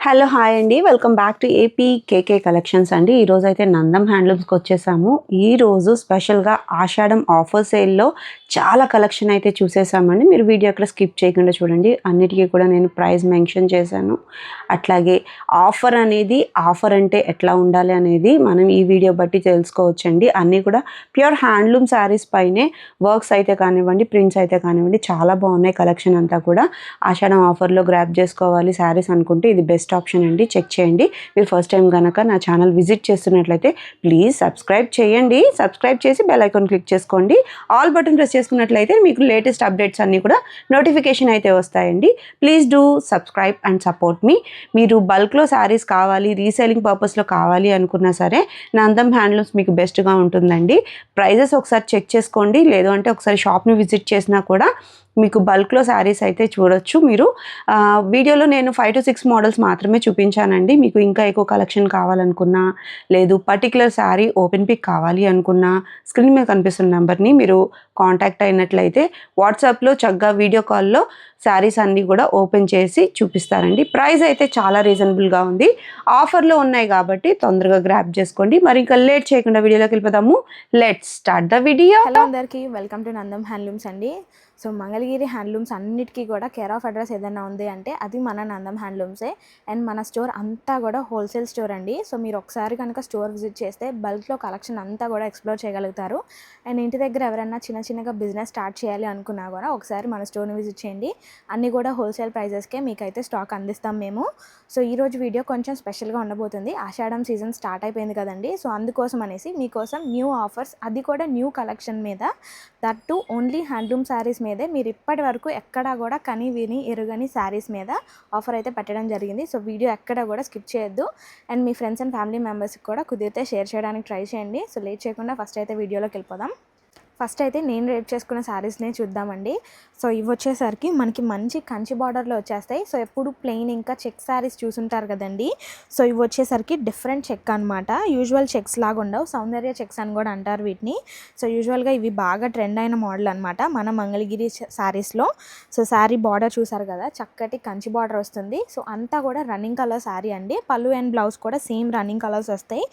Hello hi అండి. Welcome back to AP KK collections అండి. ఈరోజు అయితే నందం హ్యాండ్లూమ్స్కి వచ్చేసాము. ఈరోజు స్పెషల్గా ఆషాఢం ఆఫర్ సేల్లో చాలా కలెక్షన్ అయితే చూసేసామండి. మీరు వీడియో అక్కడ స్కిప్ చేయకుండా చూడండి. అన్నిటికీ కూడా నేను ప్రైస్ మెన్షన్ చేశాను. అట్లాగే ఆఫర్ అనేది ఆఫర్ అంటే ఎట్లా ఉండాలి అనేది మనం ఈ వీడియో బట్టి తెలుసుకోవచ్చండి. అన్నీ కూడా ప్యూర్ హ్యాండ్లూమ్ శారీస్ పైనే వర్క్స్ అయితే కానివ్వండి, ప్రింట్స్ అయితే కానివ్వండి, చాలా బాగున్నాయి. కలెక్షన్ అంతా కూడా ఆషాఢం ఆఫర్లో గ్రాప్ చేసుకోవాలి శారీస్ అనుకుంటే ఇది బెస్ట్ ఆప్షన్ అండి. చెక్ చేయండి. మీరు ఫస్ట్ టైం కనుక నా ఛానల్ విజిట్ చేస్తున్నట్లయితే ప్లీజ్ సబ్స్క్రైబ్ చేయండి. సబ్స్క్రైబ్ చేసి బెల్ ఐకాన్ క్లిక్ చేసుకోండి. ఆల్ బటన్ ప్రెస్ చేసుకున్నట్లయితే మీకు లేటెస్ట్ అప్డేట్స్ అన్నీ కూడా నోటిఫికేషన్ అయితే వస్తాయండి. Please do subscribe and support me. మీరు బల్క్లో శారీస్ కావాలి, రీసేలింగ్ పర్పస్లో కావాలి అనుకున్నా సరే నందం హ్యాండ్లూమ్స్ మీకు బెస్ట్గా ఉంటుందండి. ప్రైజెస్ ఒకసారి చెక్ చేసుకోండి. లేదు అంటే ఒకసారి షాప్ని విజిట్ చేసినా కూడా మీకు బల్క్లో శారీస్ అయితే చూడొచ్చు. మీరు వీడియోలో నేను 5 to 6 మోడల్స్ మాత్రమే చూపించానండి. మీకు ఇంకా ఎక్కువ కలెక్షన్ కావాలనుకున్నా, లేదు పర్టికులర్ శారీ ఓపెన్ పిక్ కావాలి అనుకున్నా స్క్రీన్ మీద కనిపిస్తున్న నెంబర్ని మీరు కాంటాక్ట్ అయినట్లయితే వాట్సాప్లో చక్కగా వీడియో కాల్లో శారీస్ అన్నీ కూడా ఓపెన్ చేసి చూపిస్తారండి. ప్రైస్ అయితే చాలా రీజనబుల్గా ఉంది. ఆఫర్లో ఉన్నాయి కాబట్టి తొందరగా గ్రాప్ చేసుకోండి. మరి ఇంకా లేట్ చేయకుండా వీడియోలోకి వెళ్ళిపోదాము. Let's start the video. Hello అందరికీ, వెల్కమ్ టు నందం హ్యాండ్లూమ్స్ అండి. సో మంగళగిరి హ్యాండ్లూమ్స్ అన్నిటికీ కూడా కేర్ ఆఫ్ అడ్రస్ ఏదైనా ఉంది అంటే అది మన నందం హ్యాండ్లూమ్సే. అండ్ మన స్టోర్ అంతా కూడా హోల్సేల్ స్టోర్ అండి. సో మీరు ఒకసారి కనుక స్టోర్ విజిట్ చేస్తే బల్క్లో కలెక్షన్ అంతా కూడా ఎక్స్ప్లోర్ చేయగలుగుతారు. అండ్ ఇంటి దగ్గర ఎవరైనా చిన్నగా బిజినెస్ స్టార్ట్ చేయాలి అనుకున్నా కూడా ఒకసారి మన స్టోర్ని విజిట్ చేయండి. అన్నీ కూడా హోల్సేల్ ప్రైజెస్కే మీకైతే స్టాక్ అందిస్తాం మేము. సో ఈరోజు వీడియో కొంచెం స్పెషల్గా ఉండబోతుంది. ఆషాఢం సీజన్ స్టార్ట్ అయిపోయింది కదండి. సో అందుకోసం అనేసి మీకోసం న్యూ ఆఫర్స్, అది కూడా న్యూ కలెక్షన్ మీద, that to only handloom saris మీదే. మీరు ఇప్పటి వరకు ఎక్కడా కూడా కని విని ఎరుగని శారీస్ మీద ఆఫర్ అయితే పెట్టడం జరిగింది. సో వీడియో ఎక్కడ కూడా స్కిప్ చేయొద్దు. And me friends and family మెంబర్స్కి కూడా కుదిరితే షేర్ చేయడానికి ట్రై చేయండి. సో లేట్ చేయకుండా ఫస్ట్ అయితే వీడియోలోకి వెళ్ళిపోదాం. ఫస్ట్ అయితే నేను రేట్ చేసుకున్న శారీస్నే చూద్దామండి. సో ఇవి వచ్చేసరికి మనకి మంచి కంచి బార్డర్లో వచ్చేస్తాయి. సో ఎప్పుడు ప్లెయిన్ ఇంకా చెక్ శారీస్ చూసుంటారు కదండి. సో ఇవి వచ్చేసరికి డిఫరెంట్ చెక్ అనమాట. యూజువల్ చెక్స్ లాగా ఉండవు, సౌందర్య చెక్స్ అని కూడా అంటారు వీటిని. సో యూజువల్గా ఇవి బాగా ట్రెండ్ అయిన మోడల్ అనమాట మన మంగళగిరి శారీస్లో. సో శారీ బార్డర్ చూసారు కదా, చక్కటి కంచి బార్డర్ వస్తుంది. సో అంతా కూడా రన్నింగ్ కలర్ శారీ అండి. పళ్ళు అండ్ బ్లౌజ్ కూడా సేమ్ రన్నింగ్ కలర్స్ వస్తాయి.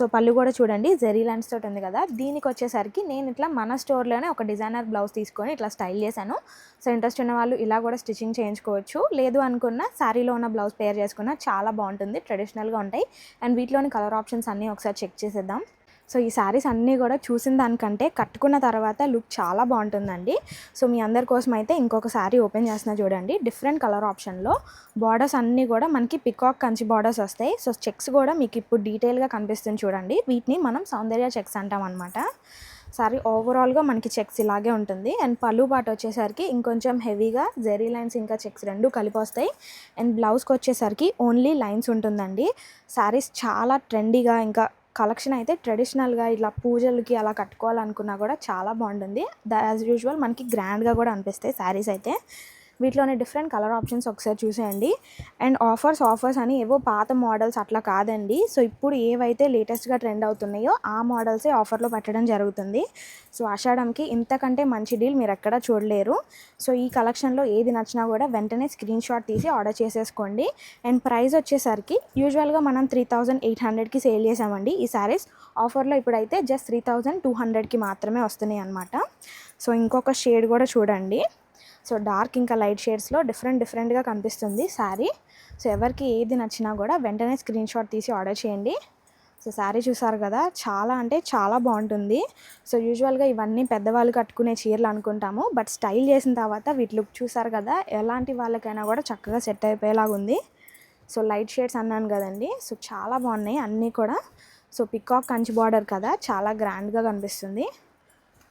సో పళ్ళు కూడా చూడండి జెరీ లైన్స్ తోటి ఉంది కదా. దీనికి వచ్చేసరికి నేను ఇట్లా మన స్టోర్లోనే ఒక డిజైనర్ బ్లౌజ్ తీసుకొని ఇట్లా స్టైల్ చేశాను. సో ఇంట్రెస్ట్ ఉన్న వాళ్ళు ఇలా కూడా స్టిచ్చింగ్ చేయించుకోవచ్చు. లేదు అనుకున్న శారీలో ఉన్న బ్లౌజ్ పేర్ చేసుకున్న చాలా బాగుంటుంది, ట్రెడిషనల్గా ఉంటాయి. అండ్ వీటిలోని కలర్ ఆప్షన్స్ అన్నీ ఒకసారి చెక్ చేసేద్దాం. సో ఈ శారీస్ అన్నీ కూడా చూసిన దానికంటే కట్టుకున్న తర్వాత లుక్ చాలా బాగుంటుందండి. సో మీ అందరి కోసం అయితే ఇంకొక శారీ ఓపెన్ చేస్తున్నా చూడండి. డిఫరెంట్ కలర్ ఆప్షన్లో బార్డర్స్ అన్నీ కూడా మనకి పికాక్ కంచి బార్డర్స్ వస్తాయి. సో చెక్స్ కూడా మీకు ఇప్పుడు డీటెయిల్గా కనిపిస్తుంది చూడండి. వీటిని మనం సౌందర్య చెక్స్ అంటాం అనమాట. సారీ ఓవరాల్గా మనకి చెక్స్ ఇలాగే ఉంటుంది. అండ్ పళ్ళు పాటు వచ్చేసరికి ఇంకొంచెం హెవీగా జెరీ లైన్స్ ఇంకా చెక్స్ రెండు కలిపి వస్తాయి. అండ్ బ్లౌజ్కి వచ్చేసరికి ఓన్లీ లైన్స్ ఉంటుందండి. శారీస్ చాలా ట్రెండీగా, ఇంకా కలెక్షన్ అయితే ట్రెడిషనల్గా ఇలా పూజలకి అలా కట్టుకోవాలనుకున్నా కూడా చాలా బాగుంటుంది. యాజ్ యూజువల్ మనకి గ్రాండ్గా కూడా అనిపిస్తాయి శారీస్ అయితే. వీటిలోనే డిఫరెంట్ కలర్ ఆప్షన్స్ ఒకసారి చూసేయండి. అండ్ ఆఫర్స్ అని ఏవో పాత మోడల్స్ అట్లా కాదండి. సో ఇప్పుడు ఏవైతే లేటెస్ట్గా ట్రెండ్ అవుతున్నాయో ఆ మోడల్సే ఆఫర్లో పెట్టడం జరుగుతుంది. సో ఆషాఢంకి ఇంతకంటే మంచి డీల్ మీరు ఎక్కడా చూడలేరు. సో ఈ కలెక్షన్లో ఏది నచ్చినా కూడా వెంటనే స్క్రీన్ షాట్ తీసి ఆర్డర్ చేసేసుకోండి. అండ్ ప్రైస్ వచ్చేసరికి యూజువల్గా మనం 3800కి సేల్ చేసామండి ఈ శారీస్. ఆఫర్లో ఇప్పుడైతే జస్ట్ 3200కి మాత్రమే వస్తున్నాయి అన్నమాట. సో ఇంకొక షేడ్ కూడా చూడండి. సో డార్క్ ఇంకా లైట్ షేడ్స్లో డిఫరెంట్గా కనిపిస్తుంది శారీ. సో ఎవరికి ఏది నచ్చినా కూడా వెంటనే స్క్రీన్ షాట్ తీసి ఆర్డర్ చేయండి. సో శారీ చూసారు కదా, చాలా అంటే చాలా బాగుంటుంది. సో యూజువల్గా ఇవన్నీ పెద్దవాళ్ళు కట్టుకునే చీరలు అనుకుంటాము, బట్ స్టైల్ చేసిన తర్వాత వీటి లుక్ చూసారు కదా, ఎలాంటి వాళ్ళకైనా కూడా చక్కగా సెట్ అయిపోయేలాగా ఉంది. సో లైట్ షేడ్స్ అన్నాను కదండి. సో చాలా బాగున్నాయి అన్నీ కూడా. సో పికాక్ కంచి బార్డర్ కదా, చాలా గ్రాండ్గా కనిపిస్తుంది.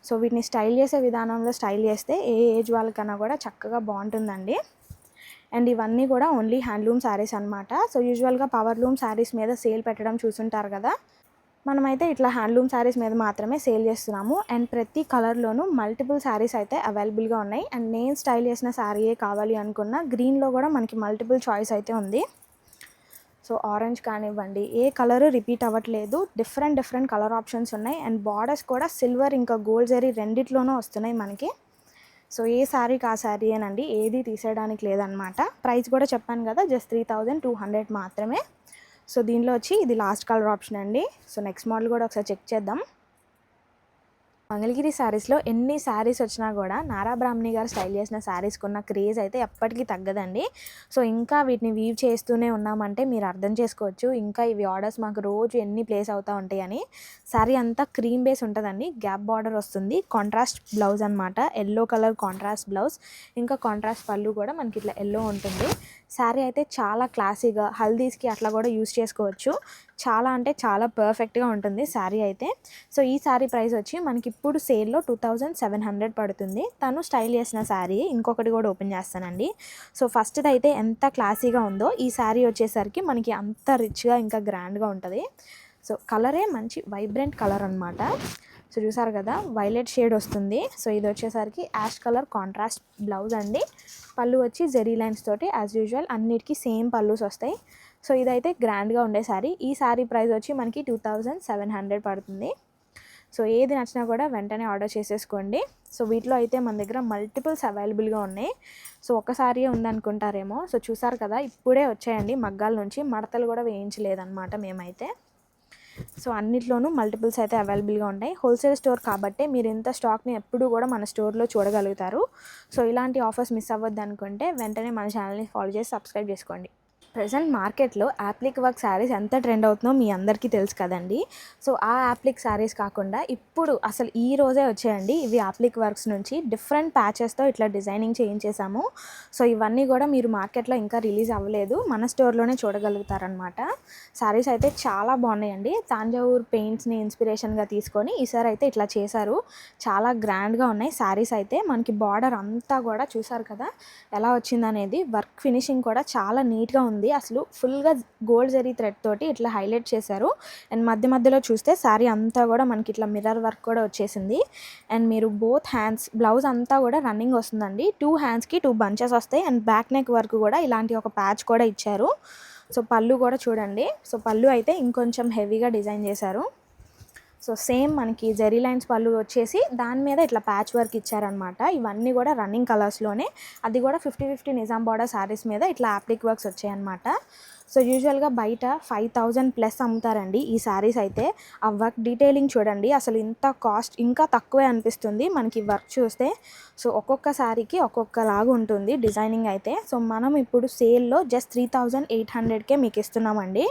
సో వీటిని స్టైల్ చేసే విధానంలో స్టైల్ చేస్తే ఏ ఏజ్ వాళ్ళకన్నా కూడా చక్కగా బాగుంటుందండి. అండ్ ఇవన్నీ కూడా ఓన్లీ హ్యాండ్లూమ్ శారీస్ అనమాట. సో యూజువల్గా పవర్లూమ్ శారీస్ మీద సేల్ పెట్టడం చూసుంటారు కదా, మనమైతే ఇట్లా హ్యాండ్లూమ్ శారీస్ మీద మాత్రమే సేల్ చేస్తున్నాము. అండ్ ప్రతి కలర్లోనూ మల్టిపుల్ శారీస్ అయితే అవైలబుల్గా ఉన్నాయి. అండ్ నేను స్టైల్ చేసిన శారీయే కావాలి అనుకున్న గ్రీన్లో కూడా మనకి మల్టిపుల్ చాయిస్ అయితే ఉంది. సో ఆరెంజ్ కానివ్వండి, ఏ కలరు రిపీట్ అవ్వట్లేదు, డిఫరెంట్ కలర్ ఆప్షన్స్ ఉన్నాయి. అండ్ బార్డర్స్ కూడా సిల్వర్ ఇంకా గోల్డ్ జరీ రెండిట్లోనూ వస్తున్నాయి మనకి. సో ఏ శారీకి ఆ శారీ అనండి, ఏది తీసేయడానికి లేదనమాట. ప్రైస్ కూడా చెప్పాను కదా, జస్ట్ 3200 మాత్రమే. సో దీనిలో వచ్చి ఇది లాస్ట్ కలర్ ఆప్షన్ అండి. సో నెక్స్ట్ మోడల్ కూడా ఒకసారి చెక్ చేద్దాం. మంగళగిరి శారీస్లో ఎన్ని శారీస్ వచ్చినా కూడా నారా బ్రాహ్మణి గారు స్టైల్ చేసిన శారీస్కి ఉన్న క్రేజ్ అయితే ఎప్పటికీ తగ్గదండి. సో ఇంకా వీటిని వీవ్ చేస్తూనే ఉన్నామంటే మీరు అర్థం చేసుకోవచ్చు ఇంకా ఇవి ఆర్డర్స్ మాకు రోజు ఎన్ని ప్లేస్ అవుతూ ఉంటాయని. శారీ అంతా క్రీమ్ బేస్ ఉంటుందండి, గ్యాప్ బార్డర్ వస్తుంది, కాంట్రాస్ట్ బ్లౌజ్ అనమాట, ఎల్లో కలర్ కాంట్రాస్ట్ బ్లౌజ్, ఇంకా కాంట్రాస్ట్ పళ్ళు కూడా మనకి ఇట్లా ఎల్లో ఉంటుంది. శారీ అయితే చాలా క్లాసీగా హల్దీస్కి అట్లా కూడా యూస్ చేసుకోవచ్చు. చాలా అంటే చాలా పర్ఫెక్ట్గా ఉంటుంది శారీ అయితే. సో ఈ శారీ ప్రైస్ వచ్చి మనకి ఇప్పుడు సేల్లో 2700 పడుతుంది. తను స్టైల్ చేసిన శారీ ఇంకొకటి కూడా ఓపెన్ చేస్తానండి. సో ఫస్ట్ది అయితే ఎంత క్లాసీగా ఉందో ఈ శారీ వచ్చేసరికి మనకి అంత రిచ్గా ఇంకా గ్రాండ్గా ఉంటుంది. సో కలరే మంచి వైబ్రెంట్ కలర్ అనమాట. సో చూసారు కదా, వైలెట్ షేడ్ వస్తుంది. సో ఇది వచ్చేసరికి యాష్ కలర్ కాంట్రాస్ట్ బ్లౌజ్ అండి. పళ్ళు వచ్చి జెరీ లైన్స్ తోటి యాజ్ యూజువల్ అన్నిటికీ సేమ్ పళ్ళుస్ వస్తాయి. సో ఇదైతే గ్రాండ్గా ఉండే శారీ. ఈ శారీ ప్రైస్ వచ్చి మనకి 2700 పడుతుంది. సో ఏది నచ్చినా కూడా వెంటనే ఆర్డర్ చేసేసుకోండి. సో వీటిలో అయితే మన దగ్గర మల్టిపుల్స్ అవైలబుల్గా ఉన్నాయి. సో ఒక్కసారి ఉందనుకుంటారేమో. సో చూసారు కదా, ఇప్పుడే వచ్చాయండి మగ్గాల నుంచి, మడతలు కూడా వేయించలేదన్నమాట మేమైతే. సో అన్నిట్లోనూ మల్టిపుల్స్ అయితే అవైలబుల్గా ఉంటాయి. హోల్సేల్ స్టోర్ కాబట్టి మీరు ఇంత స్టాక్ని ఎప్పుడూ కూడా మన స్టోర్లో చూడగలుగుతారు. సో ఇలాంటి ఆఫర్స్ మిస్ అవ్వద్దు అనుకుంటే వెంటనే మన ఛానల్ని ఫాలో చేసి సబ్స్క్రైబ్ చేసుకోండి. ప్రజెంట్ మార్కెట్లో యాప్లిక్ వర్క్ శారీస్ ఎంత ట్రెండ్ అవుతుందో మీ అందరికీ తెలుసు కదండి. సో ఆ యాప్లిక్ శారీస్ కాకుండా ఇప్పుడు అసలు ఈ రోజే వచ్చాయండి ఇవి యాప్లిక్ వర్క్స్ నుంచి డిఫరెంట్ ప్యాచెస్తో ఇట్లా డిజైనింగ్ చేయించేసాము. సో ఇవన్నీ కూడా మీరు మార్కెట్లో ఇంకా రిలీజ్ అవ్వలేదు, మన స్టోర్లోనే చూడగలుగుతారనమాట. శారీస్ అయితే చాలా బాగున్నాయండి. తాంజావూర్ పెయింట్స్ని ఇన్స్పిరేషన్గా తీసుకొని ఈసారి అయితే ఇట్లా చేశారు. చాలా గ్రాండ్గా ఉన్నాయి శారీస్ అయితే. మనకి బార్డర్ అంతా కూడా చూసారు కదా ఎలా వచ్చిందనేది. వర్క్ ఫినిషింగ్ కూడా చాలా నీట్గా ఉంది. అసలు ఫుల్గా గోల్డ్ జరీ థ్రెడ్ తోటి ఇట్లా హైలైట్ చేశారు. అండ్ మధ్య మధ్యలో చూస్తే శారీ అంతా కూడా మనకి ఇట్లా మిర్రర్ వర్క్ కూడా వచ్చేసింది. అండ్ మీరు బోత్ హ్యాండ్స్ బ్లౌజ్ అంతా కూడా రన్నింగ్ వస్తుందండి. 2 హ్యాండ్స్కి 2 బంచెస్ వస్తాయి. అండ్ బ్యాక్ నెక్ వర్క్ కూడా ఇలాంటి ఒక ప్యాచ్ కూడా ఇచ్చారు. సో పళ్ళు కూడా చూడండి. సో పళ్ళు అయితే ఇంకొంచెం హెవీగా డిజైన్ చేశారు. సో సేమ్ మనకి జెరీ లైన్స్ పళ్ళు వచ్చేసి దాని మీద ఇట్లా ప్యాచ్ వర్క్ ఇచ్చారనమాట. ఇవన్నీ కూడా రన్నింగ్ కలర్స్లోనే, అది కూడా 50-50 నిజాం బార్డర్ శారీస్ మీద ఇట్లా యాప్లిక్ వర్క్స్ వచ్చాయన్నమాట. సో యూజువల్గా బయట 5000+ అమ్ముతారండి ఈ శారీస్ అయితే. ఆ వర్క్ డీటెయిలింగ్ చూడండి, అసలు ఇంత కాస్ట్ ఇంకా తక్కువే అనిపిస్తుంది మనకి వర్క్ చూస్తే. సో ఒక్కొక్క శారీకి ఒక్కొక్కలాగా ఉంటుంది డిజైనింగ్ అయితే. సో మనం ఇప్పుడు సేల్లో జస్ట్ 3800కే మీకు ఇస్తున్నామండి.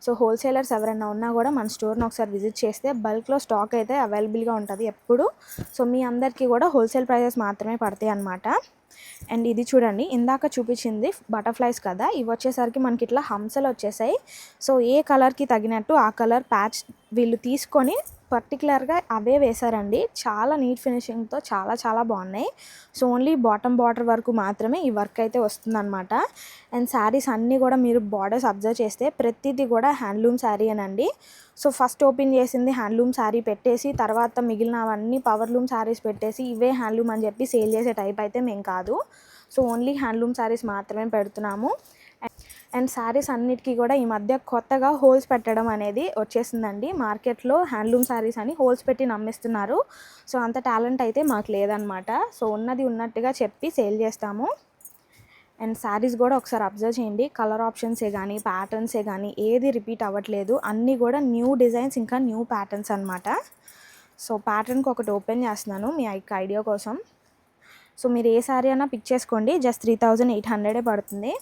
సో హోల్సేలర్స్ ఎవరైనా ఉన్నా కూడా మన స్టోర్ని ఒకసారి విజిట్ చేస్తే బల్క్లో స్టాక్ అయితే అవైలబుల్గా ఉంటుంది ఎప్పుడు. సో మీ అందరికీ కూడా హోల్సేల్ ప్రైజెస్ మాత్రమే పడతాయి అన్నమాట. అండ్ ఇది చూడండి, ఇందాక చూపించింది బటర్ఫ్లైస్ కదా, ఇవి వచ్చేసరికి మనకి ఇట్లా హంసలు వచ్చేసాయి. సో ఏ కలర్కి తగినట్టు ఆ కలర్ ప్యాచ్ వీళ్ళు తీసుకొని పర్టికులర్గా అవే వేశారండి. చాలా నీట్ ఫినిషింగ్తో చాలా చాలా బాగున్నాయి. సో ఓన్లీ బాటమ్ బార్డర్ వరకు మాత్రమే ఈ వర్క్ అయితే వస్తుందన్నమాట. అండ్ శారీస్ అన్నీ కూడా మీరు బార్డర్స్ అబ్జర్వ్ చేస్తే ప్రతిదీ కూడా హ్యాండ్లూమ్ శారీ అనండి. సో ఫస్ట్ ఓపెన్ చేసింది హ్యాండ్లూమ్ శారీ పెట్టేసి తర్వాత మిగిలినవన్నీ పవర్లూమ్ శారీస్ పెట్టేసి ఇవే హ్యాండ్లూమ్ అని చెప్పి సేల్ చేసే టైప్ అయితే మేము కాదు. సో ఓన్లీ హ్యాండ్లూమ్ శారీస్ మాత్రమే పెడుతున్నాము. అండ్ శారీస్ అన్నిటికీ కూడా ఈ మధ్య కొత్తగా హోల్స్ పెట్టడం అనేది వచ్చేసిందండి. మార్కెట్లో హ్యాండ్లూమ్ శారీస్ అని హోల్స్ పెట్టి నమ్మిస్తున్నారు. సో అంత టాలెంట్ అయితే మాకు లేదనమాట. సో ఉన్నది ఉన్నట్టుగా చెప్పి సేల్ చేస్తాము. అండ్ శారీస్ కూడా ఒకసారి అబ్జర్వ్ చేయండి, కలర్ ఆప్షన్సే కానీ ప్యాటర్న్సే కానీ ఏది రిపీట్ అవ్వట్లేదు, అన్నీ కూడా న్యూ డిజైన్స్ ఇంకా న్యూ ప్యాటర్న్స్ అనమాట. సో ప్యాటర్న్కి ఒకటి ఓపెన్ చేస్తున్నాను మీ ఐడియా కోసం. సో మీరు ఏ శారీ అయినా పిక్ చేసుకోండి, జస్ట్ 3800 పడుతుంది.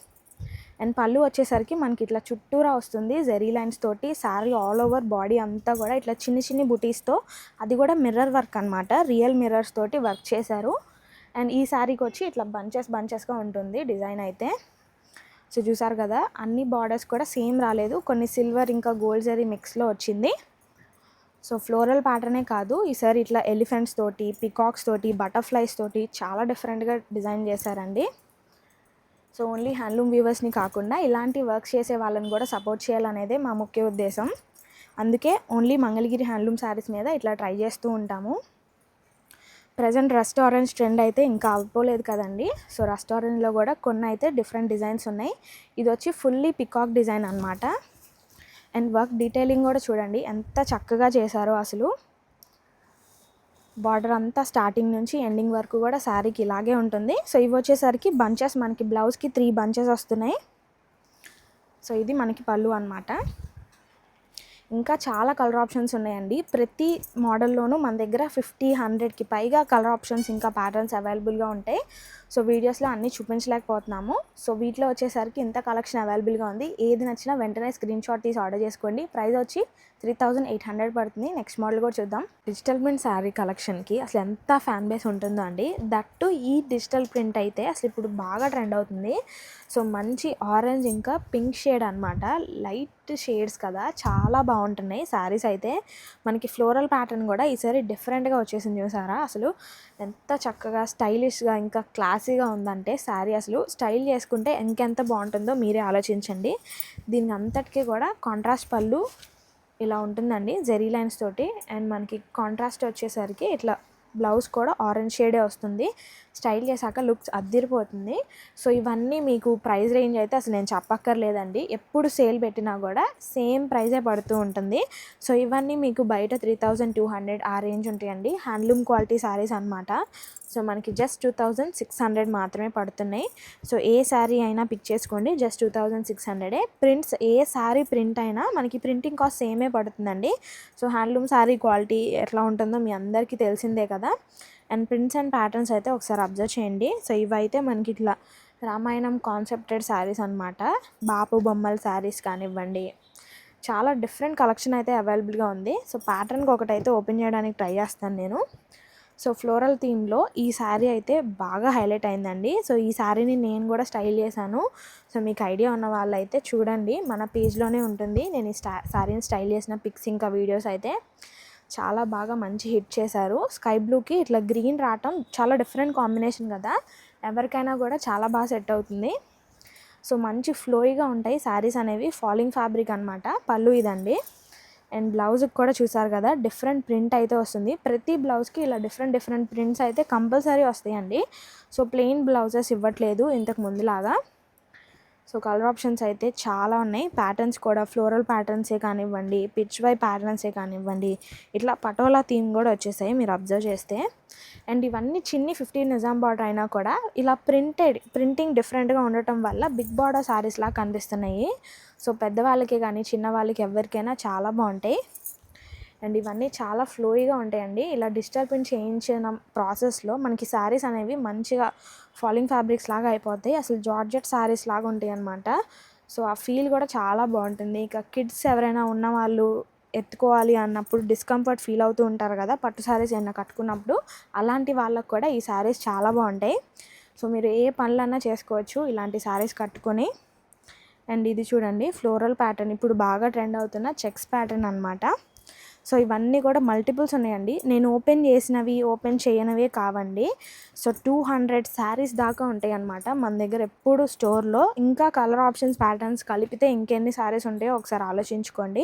అండ్ పళ్ళు వచ్చేసరికి మనకి ఇట్లా చుట్టూరా వస్తుంది జెరీ లైన్స్ తోటి. శారీ ఆల్ ఓవర్ బాడీ అంతా కూడా ఇట్లా చిన్ని చిన్ని బుటీస్తో, అది కూడా మిర్రర్ వర్క్ అనమాట, రియల్ మిర్రర్స్ తోటి వర్క్ చేశారు. అండ్ ఈ శారీకి వచ్చి ఇట్లా బంచెస్గా ఉంటుంది డిజైన్ అయితే. సో చూసారు కదా, అన్ని బార్డర్స్ కూడా సేమ్ రాలేదు, కొన్ని సిల్వర్ ఇంకా గోల్డ్ జరీ మిక్స్లో వచ్చింది. సో ఫ్లోరల్ ప్యాటర్నే కాదు, ఈసారి ఇట్లా ఎలిఫెంట్స్ తోటి, పికాక్స్ తోటి, బటర్ఫ్లైస్ తోటి చాలా డిఫరెంట్గా డిజైన్ చేశారండి. సో ఓన్లీ హ్యాండ్లూమ్ వీవర్స్ని కాకుండా ఇలాంటి వర్క్స్ చేసే వాళ్ళని కూడా సపోర్ట్ చేయాలనేదే మా ముఖ్య ఉద్దేశం. అందుకే ఓన్లీ మంగళగిరి హ్యాండ్లూమ్ శారీస్ మీద ఇట్లా ట్రై చేస్తూ ఉంటాము. ప్రజెంట్ రస్ట్ ఆరెంజ్ ట్రెండ్ అయితే ఇంకా అవ్వలేదు కదండి. సో రస్ట్ ఆరెంజ్లో కూడా కొన్ని అయితే డిఫరెంట్ డిజైన్స్ ఉన్నాయి. ఇది వచ్చి ఫుల్లీ పికాక్ డిజైన్ అనమాట. అండ్ వర్క్ డీటెయిలింగ్ కూడా చూడండి ఎంత చక్కగా చేశారో అసలు. బార్డర్ అంతా స్టార్టింగ్ నుంచి ఎండింగ్ వరకు కూడా శారీకి ఇలాగే ఉంటుంది. సో ఇవి వచ్చేసరికి బంచెస్, మనకి బ్లౌజ్కి 3 బంచెస్ వస్తున్నాయి. సో ఇది మనకి పళ్ళు అనమాట. ఇంకా చాలా కలర్ ఆప్షన్స్ ఉన్నాయండి. ప్రతి మోడల్లోనూ మన దగ్గర 50-100కి పైగా కలర్ ఆప్షన్స్ ఇంకా ప్యాటర్న్స్ అవైలబుల్గా ఉంటాయి. సో వీడియోస్లో అన్నీ చూపించలేకపోతున్నాము. సో వీటిలో వచ్చేసరికి ఇంత కలెక్షన్ అవైలబుల్గా ఉంది. ఏది నచ్చినా వెంటనే స్క్రీన్ షాట్ తీసి ఆర్డర్ చేసుకోండి. ప్రైస్ వచ్చి 3800 పడుతుంది. నెక్స్ట్ మోడల్ కూడా చూద్దాం. డిజిటల్ ప్రింట్ శారీ కలెక్షన్కి అసలు ఎంత ఫ్యాన్ బేస్ ఉంటుందో అండి. దట్టు ఈ డిజిటల్ ప్రింట్ అయితే అసలు ఇప్పుడు బాగా ట్రెండ్ అవుతుంది. సో మంచి ఆరెంజ్ ఇంకా పింక్ షేడ్ అనమాట, లైట్ షేడ్స్ కదా, చాలా బాగుంటున్నాయి శారీస్ అయితే. మనకి ఫ్లోరల్ ప్యాటర్న్ కూడా ఈసారి డిఫరెంట్గా వచ్చేసింది చూసారా. అసలు ఎంత చక్కగా స్టైలిష్గా ఇంకా క్లాసీగా ఉందంటే శారీ, అసలు స్టైల్ చేసుకుంటే ఇంకెంత బాగుంటుందో మీరే ఆలోచించండి. దీనికి అంతటికీ కూడా కాంట్రాస్ట్ పళ్ళు ఇలా ఉంటుందండి జెరీ లైన్స్ తోటి. అండ్ మనకి కాంట్రాస్ట్ వచ్చేసరికి ఇట్లా బ్లౌజ్ కూడా ఆరెంజ్ షేడే వస్తుంది. స్టైల్ చేశాక లుక్స్ అద్దిరిపోతుంది. సో ఇవన్నీ మీకు ప్రైస్ రేంజ్ అయితే అసలు నేను చెప్పక్కర్లేదండి. ఎప్పుడు సేల్ పెట్టినా కూడా సేమ్ ప్రైజే పడుతూ ఉంటుంది. సో ఇవన్నీ మీకు బయట 3200 ఆ రేంజ్ ఉంటాయండి. హ్యాండ్లూమ్ క్వాలిటీ శారీస్ అనమాట. సో మనకి జస్ట్ 2600 మాత్రమే పడుతున్నాయి. సో ఏ శారీ అయినా పిక్ చేసుకోండి, జస్ట్ 2600. ప్రింట్స్ ఏ శారీ ప్రింట్ అయినా మనకి ప్రింటింగ్ కాస్ట్ సేమే పడుతుందండి. సో హ్యాండ్లూమ్ శారీ క్వాలిటీ ఎట్లా ఉంటుందో మీ అందరికీ తెలిసిందే కదా. అండ్ ప్రింట్స్ అండ్ ప్యాటర్న్స్ అయితే ఒకసారి అబ్జర్వ్ చేయండి. సో ఇవైతే మనకి ఇట్లా రామాయణం కాన్సెప్టెడ్ శారీస్ అనమాట. బాపు బొమ్మల శారీస్ కానివ్వండి, చాలా డిఫరెంట్ కలెక్షన్ అయితే అవైలబుల్గా ఉంది. సో ప్యాటర్న్కి ఒకటైతే ఓపెన్ చేయడానికి ట్రై చేస్తాను నేను. సో ఫ్లోరల్ థీమ్లో ఈ శారీ అయితే బాగా హైలైట్ అయిందండి. సో ఈ శారీని నేను కూడా స్టైల్ చేశాను. సో మీకు ఐడియా ఉన్న వాళ్ళైతే చూడండి, మన పేజ్లోనే ఉంటుంది. నేను ఈ శారీని స్టైల్ చేసిన పిక్స్ ఇంకా వీడియోస్ అయితే చాలా బాగా మంచి హిట్ చేశారు. స్కై బ్లూకి ఇట్లా గ్రీన్ రావటం చాలా డిఫరెంట్ కాంబినేషన్ కదా, ఎవరికైనా కూడా చాలా బాగా సెట్ అవుతుంది. సో మంచి ఫ్లోయిగా ఉంటాయి శారీస్ అనేవి. ఫాలింగ్ ఫ్యాబ్రిక్ అనమాట. పళ్ళు ఇదండి. అండ్ బ్లౌజ్కి కూడా చూసారు కదా, డిఫరెంట్ ప్రింట్ అయితే వస్తుంది. ప్రతి బ్లౌజ్కి ఇలా డిఫరెంట్ ప్రింట్స్ అయితే కంపల్సరీ వస్తాయండి. సో ప్లెయిన్ బ్లౌజెస్ ఇవ్వట్లేదు ఇంతకు ముందులాగా. సో కలర్ ఆప్షన్స్ అయితే చాలా ఉన్నాయి. ప్యాటర్న్స్ కూడా ఫ్లోరల్ ప్యాటర్న్సే కానివ్వండి, పిచ్ వై ప్యాటర్న్సే కానివ్వండి, ఇట్లా పటోలా థీమ్ కూడా వచ్చేసాయి మీరు అబ్జర్వ్ చేస్తే. అండ్ ఇవన్నీ చిన్ని 50 నిజాం బార్డర్ అయినా కూడా ఇలా ప్రింటింగ్ డిఫరెంట్గా ఉండటం వల్ల బిగ్ బార్డర్ శారీస్ లాగా కనిపిస్తున్నాయి. సో పెద్దవాళ్ళకి కానీ చిన్నవాళ్ళకి ఎవరికైనా చాలా బాగుంటాయి. అండ్ ఇవన్నీ చాలా ఫ్లోయిగా ఉంటాయండి. ఇలా డిజిటల్ ప్రింట్ చేయించిన ప్రాసెస్లో మనకి శారీస్ అనేవి మంచిగా ఫాలింగ్ ఫ్యాబ్రిక్స్ లాగా అయిపోతాయి. అసలు జార్జెట్ శారీస్ లాగా ఉంటాయి అన్నమాట. సో ఆ ఫీల్ కూడా చాలా బాగుంటుంది. ఇక కిడ్స్ ఎవరైనా ఉన్న వాళ్ళు ఎత్తుకోవాలి అన్నప్పుడు డిస్కంఫర్ట్ ఫీల్ అవుతూ ఉంటారు కదా, పట్టు శారీస్ ఏమైనా కట్టుకున్నప్పుడు, అలాంటి వాళ్ళకు కూడా ఈ శారీస్ చాలా బాగుంటాయి. సో మీరు ఏ పనులన్నా చేసుకోవచ్చు ఇలాంటి శారీస్ కట్టుకొని. అండ్ ఇది చూడండి, ఫ్లోరల్ ప్యాటర్న్ ఇప్పుడు బాగా ట్రెండ్ అవుతున్న చెక్స్ ప్యాటర్న్ అనమాట. సో ఇవన్నీ కూడా మల్టిపుల్స్ ఉన్నాయండి. నేను ఓపెన్ చేసినవి ఓపెన్ చేయనివే కావండి. సో 200 శారీస్ దాకా ఉంటాయి అన్నమాట మన దగ్గర ఎప్పుడు స్టోర్లో. ఇంకా కలర్ ఆప్షన్స్ ప్యాటర్న్స్ కలిపితే ఇంకెన్ని శారీస్ ఉంటాయో ఒకసారి ఆలోచించుకోండి.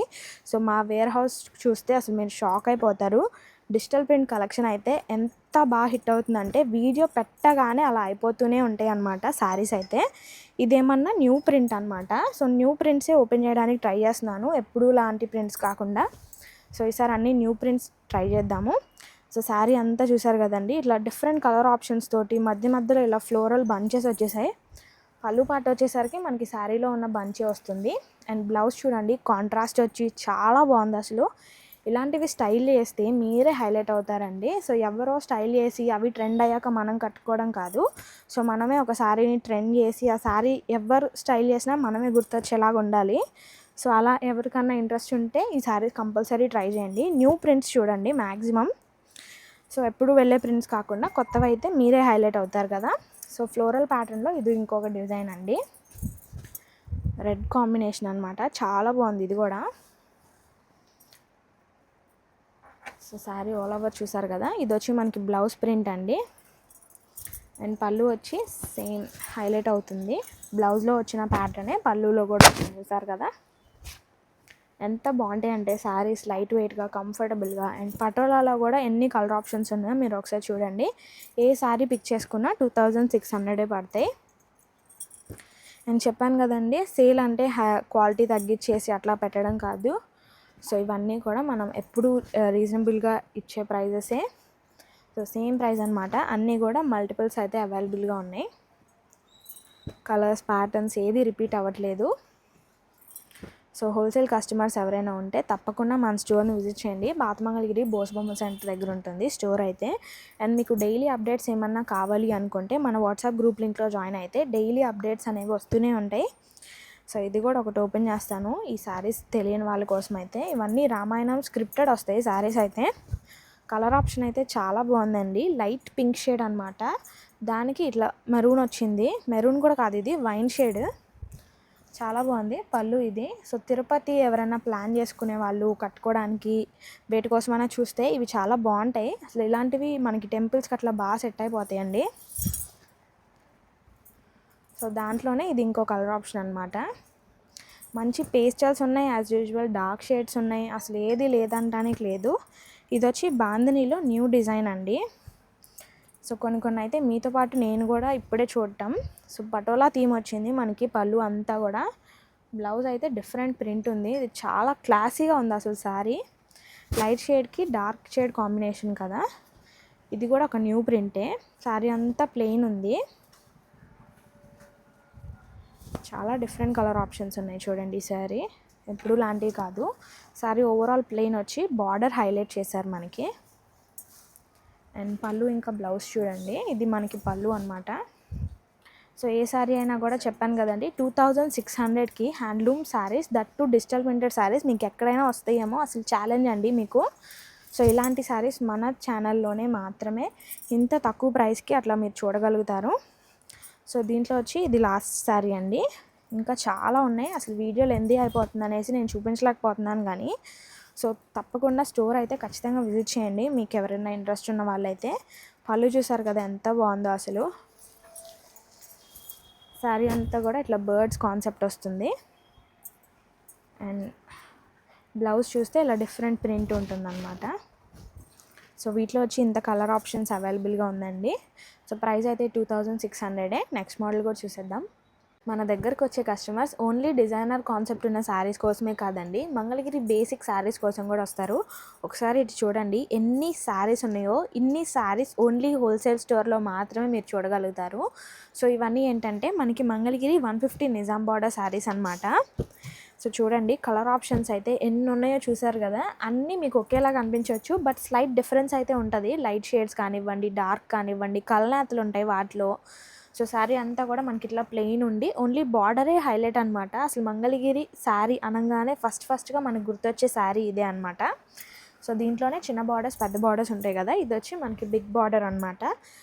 సో మా వేర్ హౌస్ చూస్తే అసలు మీరు షాక్ అయిపోతారు. డిజిటల్ ప్రింట్ కలెక్షన్ అయితే ఎంత బాగా హిట్ అవుతుందంటే వీడియో పెట్టగానే అలా అయిపోతూనే ఉంటాయి అన్నమాట శారీస్ అయితే. ఇదేమన్నా న్యూ ప్రింట్ అనమాట. సో న్యూ ప్రింట్సే ఓపెన్ చేయడానికి ట్రై చేస్తున్నాను, ఎప్పుడు లాంటి ప్రింట్స్ కాకుండా. సో ఈసారి అన్ని న్యూ ప్రింట్స్ ట్రై చేద్దాము. సో శారీ అంతా చూసారు కదండి, ఇట్లా డిఫరెంట్ కలర్ ఆప్షన్స్ తోటి మధ్యలో ఇలా ఫ్లోరల్ బంచెస్ వచ్చేసాయి. పళ్ళు పాట వచ్చేసరికి మనకి శారీలో ఉన్న బంచే వస్తుంది. అండ్ బ్లౌజ్ చూడండి, కాంట్రాస్ట్ వచ్చి చాలా బాగుంది అసలు. ఇలాంటివి స్టైల్ చేస్తే మీరే హైలైట్ అవుతారండి. సో ఎవరో స్టైల్ చేసి అవి ట్రెండ్ అయ్యాక మనం కట్టుకోవడం కాదు. సో మనమే ఒక శారీని ట్రెండ్ చేసి ఆ శారీ ఎవరు స్టైల్ చేసినా మనమే గుర్తొచ్చేలాగా ఉండాలి. సో అలా ఎవరికన్నా ఇంట్రెస్ట్ ఉంటే ఈ శారీస్ కంపల్సరీ ట్రై చేయండి. న్యూ ప్రింట్స్ చూడండి మ్యాక్సిమం. సో ఎప్పుడు వెళ్ళే ప్రింట్స్ కాకుండా కొత్తవి అయితే మీరే హైలైట్ అవుతారు కదా. సో ఫ్లోరల్ ప్యాటర్న్లో ఇది ఇంకొక డిజైన్ అండి, రెడ్ కాంబినేషన్ అనమాట. చాలా బాగుంది ఇది కూడా. సో శారీ ఆల్ ఓవర్ చూసారు కదా, ఇది వచ్చి మనకి బ్లౌజ్ ప్రింట్ అండి. అండ్ పళ్ళు వచ్చి సేమ్ హైలైట్ అవుతుంది. బ్లౌజ్లో వచ్చిన ప్యాటర్నే పళ్ళులో కూడా చూసారు కదా. ఎంత బాగుంటాయి అంటే శారీస్ లైట్ వెయిట్గా కంఫర్టబుల్గా. అండ్ పటోలాలో కూడా ఎన్ని కలర్ ఆప్షన్స్ ఉన్నాయో మీరు ఒకసారి చూడండి. ఏ శారీ పిక్ చేసుకున్నా 2600 పడతాయి. నేను చెప్పాను కదండి, సేల్ అంటే క్వాలిటీ తగ్గించేసి అట్లా పెట్టడం కాదు. సో ఇవన్నీ కూడా మనం ఎప్పుడు రీజనబుల్గా ఇచ్చే ప్రైజెసే. సో సేమ్ ప్రైస్ అనమాట. అన్నీ కూడా మల్టిపుల్స్ అయితే అవైలబుల్గా ఉన్నాయి. కలర్స్ ప్యాటర్న్స్ ఏది రిపీట్ అవ్వట్లేదు. సో హోల్సేల్ కస్టమర్స్ ఎవరైనా ఉంటే తప్పకుండా మన స్టోర్ని విజిట్ చేయండి. బాతమంగళగిరి బోసబొమ్మ సెంటర్ దగ్గర ఉంటుంది స్టోర్ అయితే. అండ్ మీకు డైలీ అప్డేట్స్ ఏమన్నా కావాలి అనుకుంటే మన వాట్సాప్ గ్రూప్ లింక్లో జాయిన్ అయితే డైలీ అప్డేట్స్ అనేవి వస్తూనే ఉంటాయి. సో ఇది కూడా ఒకటి ఓపెన్ చేస్తాను. ఈ శారీస్ తెలియని వాళ్ళ కోసం అయితే ఇవన్నీ రామాయణం స్క్రిప్టెడ్ వస్తాయి శారీస్ అయితే. కలర్ ఆప్షన్ అయితే చాలా బాగుందండి. లైట్ పింక్ షేడ్ అనమాట, దానికి ఇట్లా మెరూన్ వచ్చింది. మెరూన్ కూడా కాదు, ఇది వైన్ షేడ్. చాలా బాగుంది పళ్ళు ఇది. సో తిరుపతి ఎవరైనా ప్లాన్ చేసుకునే వాళ్ళు కట్టుకోవడానికి వేటి కోసమైనా చూస్తే ఇవి చాలా బాగుంటాయి. అసలు ఇలాంటివి మనకి టెంపుల్స్కి అట్లా బాగా సెట్ అయిపోతాయండి. సో దాంట్లోనే ఇది ఇంకో కలర్ ఆప్షన్ అనమాట. మంచి పేస్టల్స్ ఉన్నాయి, యాజ్ యూజువల్ డార్క్ షేడ్స్ ఉన్నాయి, అసలు ఏది లేదంటానికి లేదు. ఇది వచ్చి బాందినీలో న్యూ డిజైన్ అండి. సో కొన్ని అయితే మీతో పాటు నేను కూడా ఇప్పుడే చూడటం. సో పటోలా థీమ్ వచ్చింది మనకి పళ్ళు అంతా కూడా. బ్లౌజ్ అయితే డిఫరెంట్ ప్రింట్ ఉంది. ఇది చాలా క్లాసీగా ఉంది అసలు శారీ. లైట్ షేడ్కి డార్క్ షేడ్ కాంబినేషన్ కదా. ఇది కూడా ఒక న్యూ ప్రింటే. శారీ అంతా ప్లెయిన్ ఉంది. చాలా డిఫరెంట్ కలర్ ఆప్షన్స్ ఉన్నాయి చూడండి. ఈ శారీ ఎప్పుడు లాంటివి కాదు. శారీ ఓవరాల్ ప్లెయిన్ వచ్చి బార్డర్ హైలైట్ చేశారు మనకి. అండ్ పళ్ళు ఇంకా బ్లౌజ్ చూడండి, ఇది మనకి పళ్ళు అనమాట. సో ఏ శారీ అయినా కూడా చెప్పాను కదండి 2600కి handloom sarees, that too digital printed sarees మీకు ఎక్కడైనా వస్తాయేమో. అసలు ఛాలెంజ్ అండి మీకు. సో ఇలాంటి శారీస్ మన ఛానల్లోనే మాత్రమే ఇంత తక్కువ ప్రైస్కి అట్లా మీరు చూడగలుగుతారు. సో దీంట్లో వచ్చి ఇది లాస్ట్ శారీ అండి. ఇంకా చాలా ఉన్నాయి, అసలు వీడియో లెంతీ అయిపోతుంది అనేసి నేను చూపించలేకపోతున్నాను. కానీ సో తప్పకుండా స్టోర్ అయితే ఖచ్చితంగా విజిట్ చేయండి మీకు ఎవరైనా ఇంట్రెస్ట్ ఉన్న వాళ్ళైతే. పళ్ళు చూసారు కదా ఎంత బాగుందో అసలు. శారీ అంతా కూడా ఇట్లా బర్డ్స్ కాన్సెప్ట్ వస్తుంది. అండ్ బ్లౌజ్ చూస్తే ఇలా డిఫరెంట్ ప్రింట్ ఉంటుందన్నమాట. సో వీటిలో వచ్చి ఇంత కలర్ ఆప్షన్స్ అవైలబుల్గా ఉందండి. సో ప్రైస్ అయితే 2600. నెక్స్ట్ మోడల్ కూడా చూసేద్దాం. మన దగ్గరకు వచ్చే కస్టమర్స్ ఓన్లీ డిజైనర్ కాన్సెప్ట్ ఉన్న శారీస్ కోసమే కాదండి, మంగళగిరి బేసిక్ శారీస్ కోసం కూడా వస్తారు. ఒకసారి ఇటు చూడండి ఎన్ని శారీస్ ఉన్నాయో. ఇన్ని శారీస్ ఓన్లీ హోల్సేల్ స్టోర్లో మాత్రమే మీరు చూడగలుగుతారు. సో ఇవన్నీ ఏంటంటే మనకి మంగళగిరి 150 నిజాం బార్డర్ శారీస్ అనమాట. సో చూడండి కలర్ ఆప్షన్స్ అయితే ఎన్ని ఉన్నాయో చూసారు కదా. అన్నీ మీకు ఒకేలాగా అనిపించవచ్చు, బట్ స్లైట్ డిఫరెన్స్ అయితే ఉంటుంది. లైట్ షేడ్స్ కానివ్వండి, డార్క్ కానివ్వండి, కలనేతలు ఉంటాయి వాటిలో. సో శారీ అంతా కూడా మనకి ఇట్లా ప్లెయిన్ ఉండి ఓన్లీ బార్డరే హైలైట్ అనమాట. అసలు మంగళగిరి శారీ అనగానే ఫస్ట్గా మనకు గుర్తొచ్చే శారీ ఇదే అనమాట. సో దీంట్లోనే చిన్న బార్డర్స్ పెద్ద బార్డర్స్ ఉంటాయి కదా, ఇది వచ్చి మనకి బిగ్ బార్డర్ అనమాట.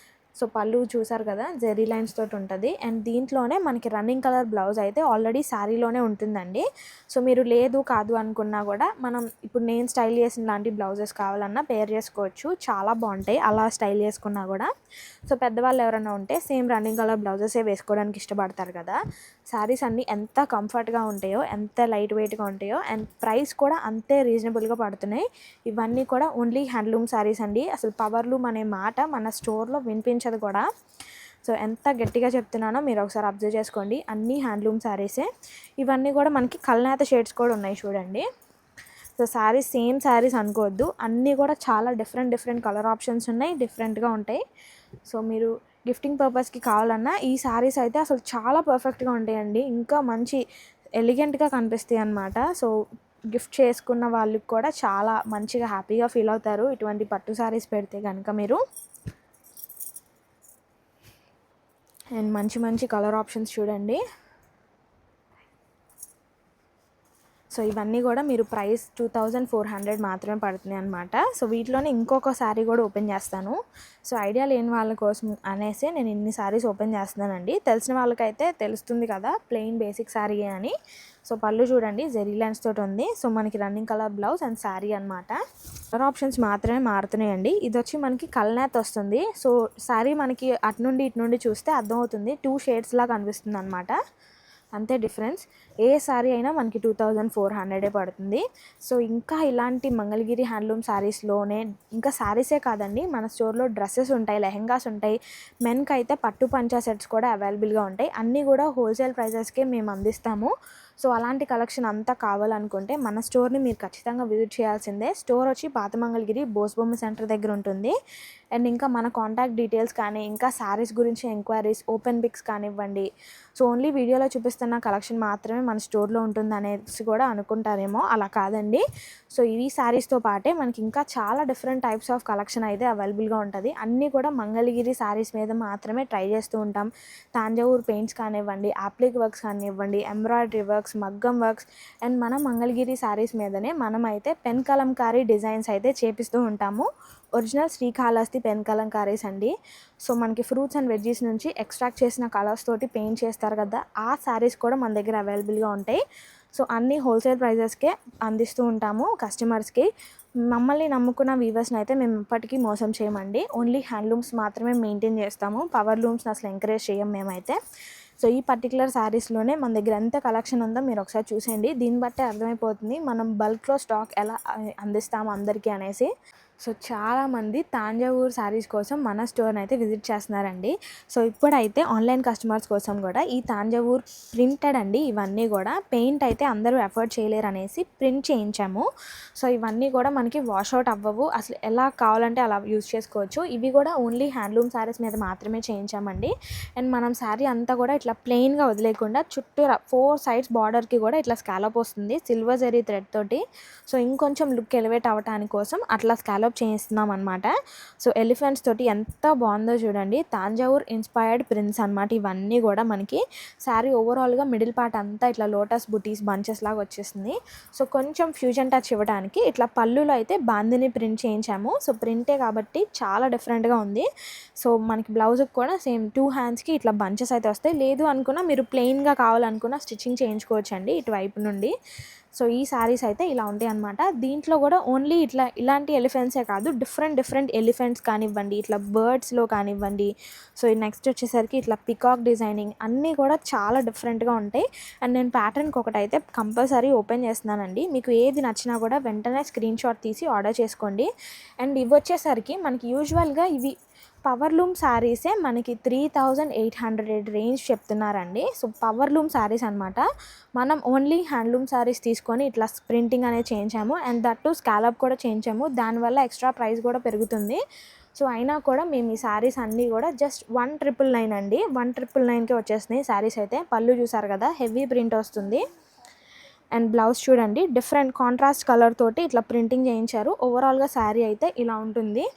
సో పళ్ళు చూసారు కదా జెరీ లైన్స్ తోటి ఉంటుంది. అండ్ దీంట్లోనే మనకి రన్నింగ్ కలర్ బ్లౌజ్ అయితే ఆల్రెడీ శారీలోనే ఉంటుందండి. సో మీరు లేదు కాదు అనుకున్నా కూడా మనం ఇప్పుడు నేను స్టైల్ చేసిన లాంటి బ్లౌజెస్ కావాలన్నా పేర్ చేసుకోవచ్చు, చాలా బాగుంటాయి అలా స్టైల్ చేసుకున్నా కూడా. సో పెద్దవాళ్ళు ఎవరైనా ఉంటే సేమ్ రన్నింగ్ కలర్ బ్లౌజెసే వేసుకోవడానికి ఇష్టపడతారు కదా. శారీస్ అన్నీ ఎంత కంఫర్ట్గా ఉంటాయో, ఎంత లైట్ వెయిట్గా ఉంటాయో, అండ్ ప్రైస్ కూడా అంతే రీజనబుల్గా పడుతున్నాయి. ఇవన్నీ కూడా ఓన్లీ హ్యాండ్లూమ్ శారీస్ అండి. అసలు పవర్లూమ్ అనే మాట మన స్టోర్లో వినిపించదు కూడా. సో ఎంత గట్టిగా చెప్తున్నానో మీరు ఒకసారి అబ్జర్వ్ చేసుకోండి. అన్నీ హ్యాండ్లూమ్ శారీసే. ఇవన్నీ కూడా మనకి కల్నేత షేడ్స్ కూడా ఉన్నాయి చూడండి. సో శారీస్ సేమ్ శారీస్ అనుకోవద్దు, అన్నీ కూడా చాలా డిఫరెంట్ కలర్ ఆప్షన్స్ ఉన్నాయి, డిఫరెంట్గా ఉంటాయి. సో మీరు గిఫ్టింగ్ పర్పస్కి కావాలన్నా ఈ శారీస్ అయితే అసలు చాలా పర్ఫెక్ట్గా ఉంటాయండి. ఇంకా మంచి ఎలిగెంట్గా కనిపిస్తాయి అన్నమాట. సో గిఫ్ట్ చేసుకున్న వాళ్ళకి కూడా చాలా మంచిగా హ్యాపీగా ఫీల్ అవుతారు ఇటువంటి పట్టు శారీస్ పెడితే కనుక మీరు. అండ్ మంచి కలర్ ఆప్షన్స్ చూడండి. సో ఇవన్నీ కూడా మీరు ప్రైస్ 2400 మాత్రమే పడుతున్నాయి అనమాట. సో వీటిలోనే ఇంకొక శారీ కూడా ఓపెన్ చేస్తాను. సో ఐడియా లేని వాళ్ళ కోసం అనేసి నేను ఇన్ని శారీస్ ఓపెన్ చేస్తున్నానండి. తెలిసిన వాళ్ళకైతే తెలుస్తుంది కదా ప్లెయిన్ బేసిక్ శారీ అని. సో పళ్ళు చూడండి జెరీ లైన్స్ తోటి ఉంది. సో మనకి running colour blouse and saree అనమాట. కలర్ ఆప్షన్స్ మాత్రమే మారుతున్నాయండి. ఇది వచ్చి మనకి కల్నేత్ వస్తుంది. సో శారీ మనకి అటు నుండి ఇటు నుండి చూస్తే అర్థమవుతుంది 2 షేడ్స్ లాగా కనిపిస్తుంది అనమాట. అంతే డిఫరెన్స్. ఏ శారీ అయినా మనకి 2400 పడుతుంది. సో ఇంకా ఇలాంటి మంగళగిరి హ్యాండ్లూమ్ శారీస్లోనే ఇంకా శారీసే కాదండి, మన స్టోర్లో డ్రెస్సెస్ ఉంటాయి, లెహెంగాస్ ఉంటాయి, మెన్కి అయితే పట్టు పంచా సెట్స్ కూడా అవైలబుల్గా ఉంటాయి. అన్నీ కూడా హోల్సేల్ ప్రైజెస్కే మేము అందిస్తాము. సో అలాంటి కలెక్షన్ అంతా కావాలనుకుంటే మన స్టోర్ని మీరు ఖచ్చితంగా విజిట్ చేయాల్సిందే. స్టోర్ వచ్చి పాత మంగళగిరి బోస్బొమ్మ సెంటర్ దగ్గర ఉంటుంది. అండ్ ఇంకా మన కాంటాక్ట్ డీటెయిల్స్ కానీ, ఇంకా శారీస్ గురించి ఎంక్వైరీస్, ఓపెన్ పిక్స్ కానివ్వండి, సో ఓన్లీ వీడియోలో చూపిస్తున్న కలెక్షన్ మాత్రమే మన స్టోర్లో ఉంటుంది అనేసి కూడా అనుకుంటారేమో, అలా కాదండి. సో ఈ శారీస్తో పాటే మనకి ఇంకా చాలా డిఫరెంట్ టైప్స్ ఆఫ్ కలెక్షన్ అయితే అవైలబుల్గా ఉంటుంది. అన్నీ కూడా మంగళగిరి శారీస్ మీద మాత్రమే ట్రై చేస్తూ ఉంటాం. తాంజావూర్ పెయింట్స్ కానివ్వండి, అప్లిక్ వర్క్స్ కానివ్వండి, ఎంబ్రాయిడరీ వర్క్స్, మగ్గం వర్క్స్, అండ్ మన మంగళగిరి శారీస్ మీదనే మనమైతే పెన్ కలంకారీ డిజైన్స్ అయితే చేపిస్తూ ఉంటాము. ఒరిజినల్ శ్రీకాళహస్తి పెన్ కలంకారీస్ అండి. సో మనకి ఫ్రూట్స్ అండ్ వెజ్జీస్ నుంచి ఎక్స్ట్రాక్ట్ చేసిన కలర్స్ తోటి పెయింట్ చేస్తారు కదా, ఆ శారీస్ కూడా మన దగ్గర అవైలబుల్గా ఉంటాయి. సో అన్నీ హోల్సేల్ ప్రైజెస్కే అందిస్తూ ఉంటాము కస్టమర్స్కి. మమ్మల్ని నమ్ముకున్న వీవర్స్ని అయితే మేము ఇప్పటికీ మోసం చేయమండి. ఓన్లీ హ్యాండ్లూమ్స్ మాత్రమే మెయింటైన్ చేస్తాము, పవర్ లూమ్స్ని అసలు ఎంకరేజ్ చేయం మేమైతే. సో ఈ పర్టికులర్ శారీస్లోనే మన దగ్గర ఎంత కలెక్షన్ ఉందో మీరు ఒకసారి చూసేయండి. దీన్ని బట్టే అర్థమైపోతుంది మనం బల్క్లో స్టాక్ ఎలా అందిస్తాము అందరికీ అనేసి. సో చాలామంది తాంజావూర్ శారీస్ కోసం మన స్టోర్ని అయితే విజిట్ చేస్తున్నారండి. సో ఇప్పుడైతే ఆన్లైన్ కస్టమర్స్ కోసం కూడా ఈ తాంజావూర్ ప్రింటెడ్ అండి, ఇవన్నీ కూడా పెయింట్ అయితే అందరూ ఎఫర్ట్ చేయలేరు అనేసి ప్రింట్ చేయించాము. సో ఇవన్నీ కూడా మనకి వాషౌట్ అవ్వవు, అసలు ఎలా కావాలంటే అలా యూజ్ చేసుకోవచ్చు. ఇవి కూడా ఓన్లీ హ్యాండ్లూమ్ శారీస్ మీద మాత్రమే చేయించామండి. అండ్ మనం శారీ అంతా కూడా ఇట్లా ప్లెయిన్గా వదిలేకుండా చుట్టూ 4 సైడ్స్ బార్డర్కి కూడా ఇట్లా స్కాలప్ వస్తుంది సిల్వర్ జరీ థ్రెడ్ తోటి. సో ఇంకొంచెం లుక్ ఎలివేట్ అవ్వడానికి కోసం అట్లా స్కాలప్ చేయిస్తున్నాం అనమాట. సో ఎలిఫెంట్స్ తోటి ఎంత బాగుందో చూడండి, తాంజావూర్ ఇన్స్పైర్డ్ ప్రింట్స్ అనమాట ఇవన్నీ కూడా. మనకి శారీ ఓవరాల్గా మిడిల్ పార్ట్ అంతా ఇట్లా లోటస్ బుటీస్ బంచెస్ లాగా వచ్చేసింది. సో కొంచెం ఫ్యూజన్ టచ్ ఇవ్వడానికి ఇట్లా పళ్ళులో అయితే బాందిని ప్రింట్ చేయించాము. సో ప్రింటే కాబట్టి చాలా డిఫరెంట్గా ఉంది. సో మనకి బ్లౌజ్కి కూడా సేమ్ 2 హ్యాండ్స్కి ఇట్లా బంచెస్ అయితే వస్తాయి. లేదు అనుకున్నా మీరు ప్లెయిన్గా కావాలనుకున్నా స్టిచ్చింగ్ చేయించుకోవచ్చండి ఇటువైపు నుండి. సో ఈ శారీస్ అయితే ఇలా ఉంటాయి అనమాట. దీంట్లో కూడా ఓన్లీ ఇలాంటి ఎలిఫెంట్సే కాదు, డిఫరెంట్ ఎలిఫెంట్స్ కానివ్వండి, ఇట్లా బర్డ్స్లో కానివ్వండి. సో నెక్స్ట్ వచ్చేసరికి ఇట్లా పికాక్ డిజైనింగ్ అన్నీ కూడా చాలా డిఫరెంట్గా ఉంటాయి. అండ్ నేను ప్యాటర్న్కి ఒకటైతే కంపల్సరీ ఓపెన్ చేస్తున్నానండి. మీకు ఏది నచ్చినా కూడా వెంటనే స్క్రీన్ షాట్ తీసి ఆర్డర్ చేసుకోండి. అండ్ ఇవి వచ్చేసరికి మనకి యూజువల్గా ఇవి పవర్ లూమ్ శారీసే మనకి 3800 రేంజ్ చెప్తున్నారండి. సో పవర్ లూమ్ శారీస్ అనమాట. మనం ఓన్లీ హ్యాండ్లూమ్ శారీస్ తీసుకొని ఇట్లా ప్రింటింగ్ అనేది చేయించాము. అండ్ దట్ టు స్కాలప్ కూడా చేయించాము. దానివల్ల ఎక్స్ట్రా ప్రైస్ కూడా పెరుగుతుంది. సో అయినా కూడా మేము ఈ శారీస్ అన్నీ కూడా జస్ట్ 1999 అండి, 1999కే వచ్చేసినాయి శారీస్ అయితే. పళ్ళు చూసారు కదా, హెవీ ప్రింట్ వస్తుంది. అండ్ బ్లౌజ్ చూడండి, డిఫరెంట్ కాంట్రాస్ట్ కలర్ తోటి ఇట్లా ప్రింటింగ్ చేయించారు. ఓవరాల్గా శారీ అయితే ఇలా ఉంటుంది.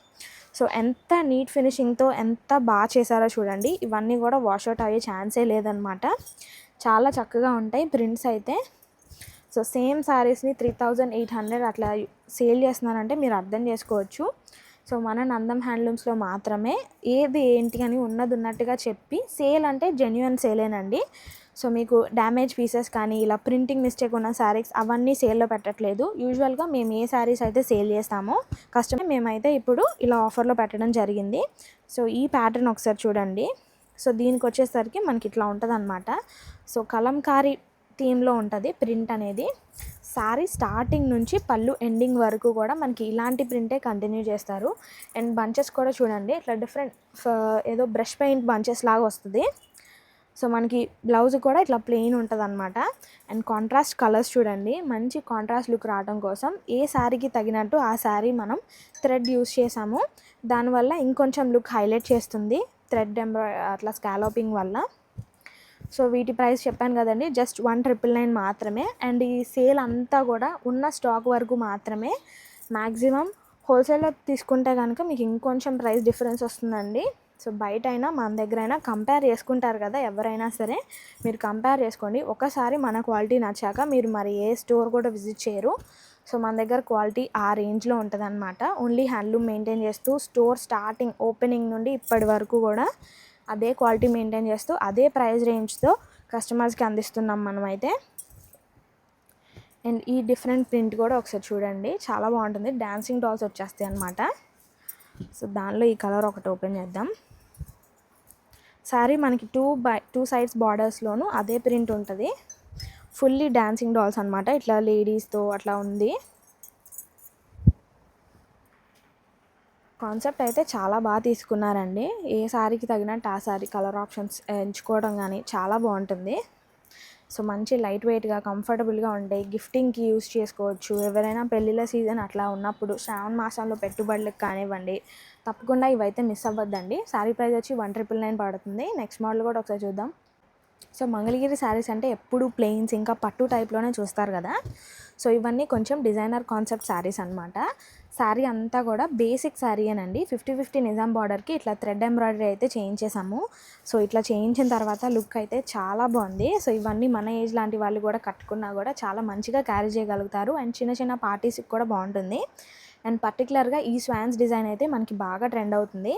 సో ఎంత నీట్ ఫినిషింగ్తో ఎంత బాగా చేశారో చూడండి. ఇవన్నీ కూడా వాషౌట్ అయ్యే ఛాన్సే లేదనమాట. చాలా చక్కగా ఉంటాయి ప్రింట్స్ అయితే. సో సేమ్ శారీస్ని 3800 అట్లా సేల్ చేస్తున్నారంటే మీరు అర్థం చేసుకోవచ్చు. సో మన నందం హ్యాండ్లూమ్స్లో మాత్రమే ఏది ఏంటి అని ఉన్నట్టుగా చెప్పి సేల్ అంటే జెన్యున్ సేలేనండి. సో మీకు డ్యామేజ్ పీసెస్ కానీ ఇలా ప్రింటింగ్ మిస్టేక్ ఉన్న శారీస్ అవన్నీ సేల్లో పెట్టట్లేదు. యూజువల్గా మేము ఏ శారీస్ అయితే సేల్ చేస్తామో కస్టమర్ మేమైతే ఇప్పుడు ఇలా ఆఫర్లో పెట్టడం జరిగింది. సో ఈ ప్యాటర్న్ ఒకసారి చూడండి. సో దీనికి వచ్చేసరికి మనకి ఇట్లా ఉంటుంది అనమాట. సో కలంకారీ థీమ్లో ఉంటుంది ప్రింట్ అనేది. శారీ స్టార్టింగ్ నుంచి పళ్ళు ఎండింగ్ వరకు కూడా మనకి ఇలాంటి ప్రింటే కంటిన్యూ చేస్తారు. అండ్ బంచెస్ కూడా చూడండి, ఇట్లా డిఫరెంట్ ఏదో బ్రష్ పెయింట్ బంచెస్ లాగా వస్తుంది. సో మనకి బ్లౌజ్ కూడా ఇట్లా ప్లెయిన్ ఉంటుంది అనమాట. అండ్ కాంట్రాస్ట్ కలర్స్ చూడండి, మంచి కాంట్రాస్ట్ లుక్ రావడం కోసం ఏ శారీకి తగినట్టు ఆ శారీ మనం థ్రెడ్ యూస్ చేసాము. దానివల్ల ఇంకొంచెం లుక్ హైలైట్ చేస్తుంది థ్రెడ్ అట్లా స్కాలోపింగ్ వల్ల. సో వీటి ప్రైస్ చెప్పాను కదండి, జస్ట్ 1999 మాత్రమే. అండ్ ఈ సేల్ అంతా కూడా ఉన్న స్టాక్ వరకు మాత్రమే. మ్యాక్సిమం హోల్సేల్లో తీసుకుంటే కనుక మీకు ఇంకొంచెం ప్రైస్ డిఫరెన్స్ వస్తుందండి. సో బయట అయినా మన దగ్గర అయినా కంపేర్ చేసుకుంటారు కదా ఎవరైనా సరే, మీరు కంపేర్ చేసుకోండి. ఒకసారి మన క్వాలిటీ నచ్చాక మీరు మరి ఏ స్టోర్ కూడా విజిట్ చేయరు. సో మన దగ్గర క్వాలిటీ ఆ రేంజ్లో ఉంటుంది అనమాట. ఓన్లీ హ్యాండ్లూమ్ మెయింటైన్ చేస్తూ స్టోర్ స్టార్టింగ్ ఓపెనింగ్ నుండి ఇప్పటి వరకు కూడా అదే క్వాలిటీ మెయింటైన్ చేస్తూ అదే ప్రైస్ రేంజ్తో కస్టమర్స్కి అందిస్తున్నాం మనమైతే. అండ్ ఈ డిఫరెంట్ ప్రింట్ కూడా ఒకసారి చూడండి, చాలా బాగుంటుంది. డాన్సింగ్ డాల్స్ వచ్చేస్తాయి అనమాట. సో దానిలో ఈ కలర్ ఒకటి ఓపెన్ చేద్దాం. శారీ మనకి 2 సైడ్స్ బార్డర్స్లోనూ అదే ప్రింట్ ఉంటుంది. ఫుల్లీ డాన్సింగ్ డాల్స్ అనమాట, ఇట్లా లేడీస్తో అట్లా ఉంది. కాన్సెప్ట్ అయితే చాలా బాగా తీసుకున్నారండి. ఏ శారీకి తగినట్టు ఆ శారీ కలర్ ఆప్షన్స్ ఎంచుకోవడం కానీ చాలా బాగుంటుంది. సో మంచి లైట్ వెయిట్గా కంఫర్టబుల్గా ఉంటాయి. గిఫ్టింగ్కి యూస్ చేసుకోవచ్చు. ఎవరైనా పెళ్ళిళ్ళ సీజన్ అట్లా ఉన్నప్పుడు శ్రావణ మాసంలో పెట్టుబడులకు కానివ్వండి, తప్పకుండా ఇవైతే మిస్ అవ్వద్దండి. శారీ ప్రైస్ వచ్చి 1999 పడుతుంది. నెక్స్ట్ మోడల్ కూడా ఒకసారి చూద్దాం. సో మంగళగిరి శారీస్ అంటే ఎప్పుడు ప్లెయిన్స్ ఇంకా పట్టు టైప్లోనే చూస్తారు కదా. సో ఇవన్నీ కొంచెం డిజైనర్ కాన్సెప్ట్ శారీస్ అనమాట. శారీ అంతా కూడా బేసిక్ శారీయేనండి. 50-50 నిజాం బార్డర్కి ఇట్లా థ్రెడ్ ఎంబ్రాయిడరీ అయితే చేయించేసాము. సో ఇట్లా చేయించిన తర్వాత లుక్ అయితే చాలా బాగుంది. సో ఇవన్నీ మన ఏజ్ లాంటి వాళ్ళు కూడా కట్టుకున్నా కూడా చాలా మంచిగా క్యారీ చేయగలుగుతారు. అండ్ చిన్న చిన్న పార్టీస్కి కూడా బాగుంటుంది. అండ్ పర్టికులర్గా ఈ స్వాన్స్ డిజైన్ అయితే మనకి బాగా ట్రెండ్ అవుతుంది.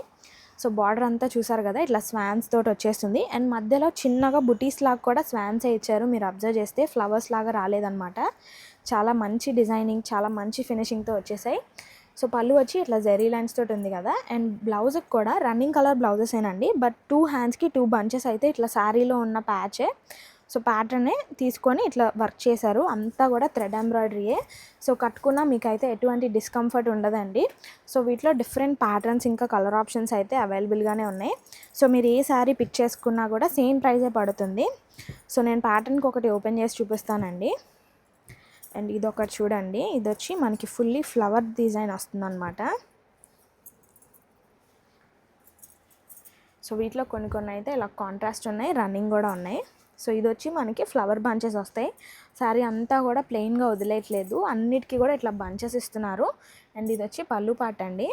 సో బార్డర్ అంతా చూసారు కదా, ఇట్లా స్వాన్స్ తోటి వచ్చేస్తుంది. అండ్ మధ్యలో చిన్నగా బుటీస్ లాగా కూడా స్వాన్సే ఇచ్చారు. మీరు అబ్జర్వ్ చేస్తే ఫ్లవర్స్ లాగా రాలేదన్నమాట. చాలా మంచి డిజైనింగ్, చాలా మంచి ఫినిషింగ్తో వచ్చేసాయి. సో పళ్ళు వచ్చి ఇట్లా జెరీ లైన్స్ తోటి ఉంది కదా. అండ్ బ్లౌజ్కి కూడా రన్నింగ్ కలర్ బ్లౌజెసేనండి. బట్ 2 హ్యాండ్స్కి 2 బంచెస్ అయితే ఇట్లా శారీలో ఉన్న ప్యాచే. సో ప్యాటర్నే తీసుకొని ఇట్లా వర్క్ చేశారు. అంతా కూడా థ్రెడ్ ఎంబ్రాయిడరీయే. సో కట్టుకున్నా మీకైతే ఎటువంటి డిస్కంఫర్ట్ ఉండదండి. సో వీటిలో డిఫరెంట్ ప్యాటర్న్స్ ఇంకా కలర్ ఆప్షన్స్ అయితే అవైలబుల్గానే ఉన్నాయి. సో మీరు ఏ శారీ పిక్ చేసుకున్నా కూడా సేమ్ ప్రైజే పడుతుంది. సో నేను ప్యాటర్న్కి ఒకటి ఓపెన్ చేసి చూపిస్తానండి. అండ్ ఇది ఒకటి చూడండి, ఇది వచ్చి మనకి ఫుల్లీ ఫ్లవర్ డిజైన్ వస్తుందన్నమాట. సో వీటిలో కొన్ని అయితే ఇలా కాంట్రాస్ట్ ఉన్నాయి, రన్నింగ్ కూడా ఉన్నాయి. సో ఇది వచ్చి మనకి ఫ్లవర్ బంచెస్ వస్తాయి. శారీ అంతా కూడా ప్లెయిన్గా వదిలేయట్లేదు, అన్నిటికీ కూడా ఇట్లా బంచెస్ ఇస్తున్నారు. అండ్ ఇది వచ్చి పళ్ళు పార్ట్ అండి.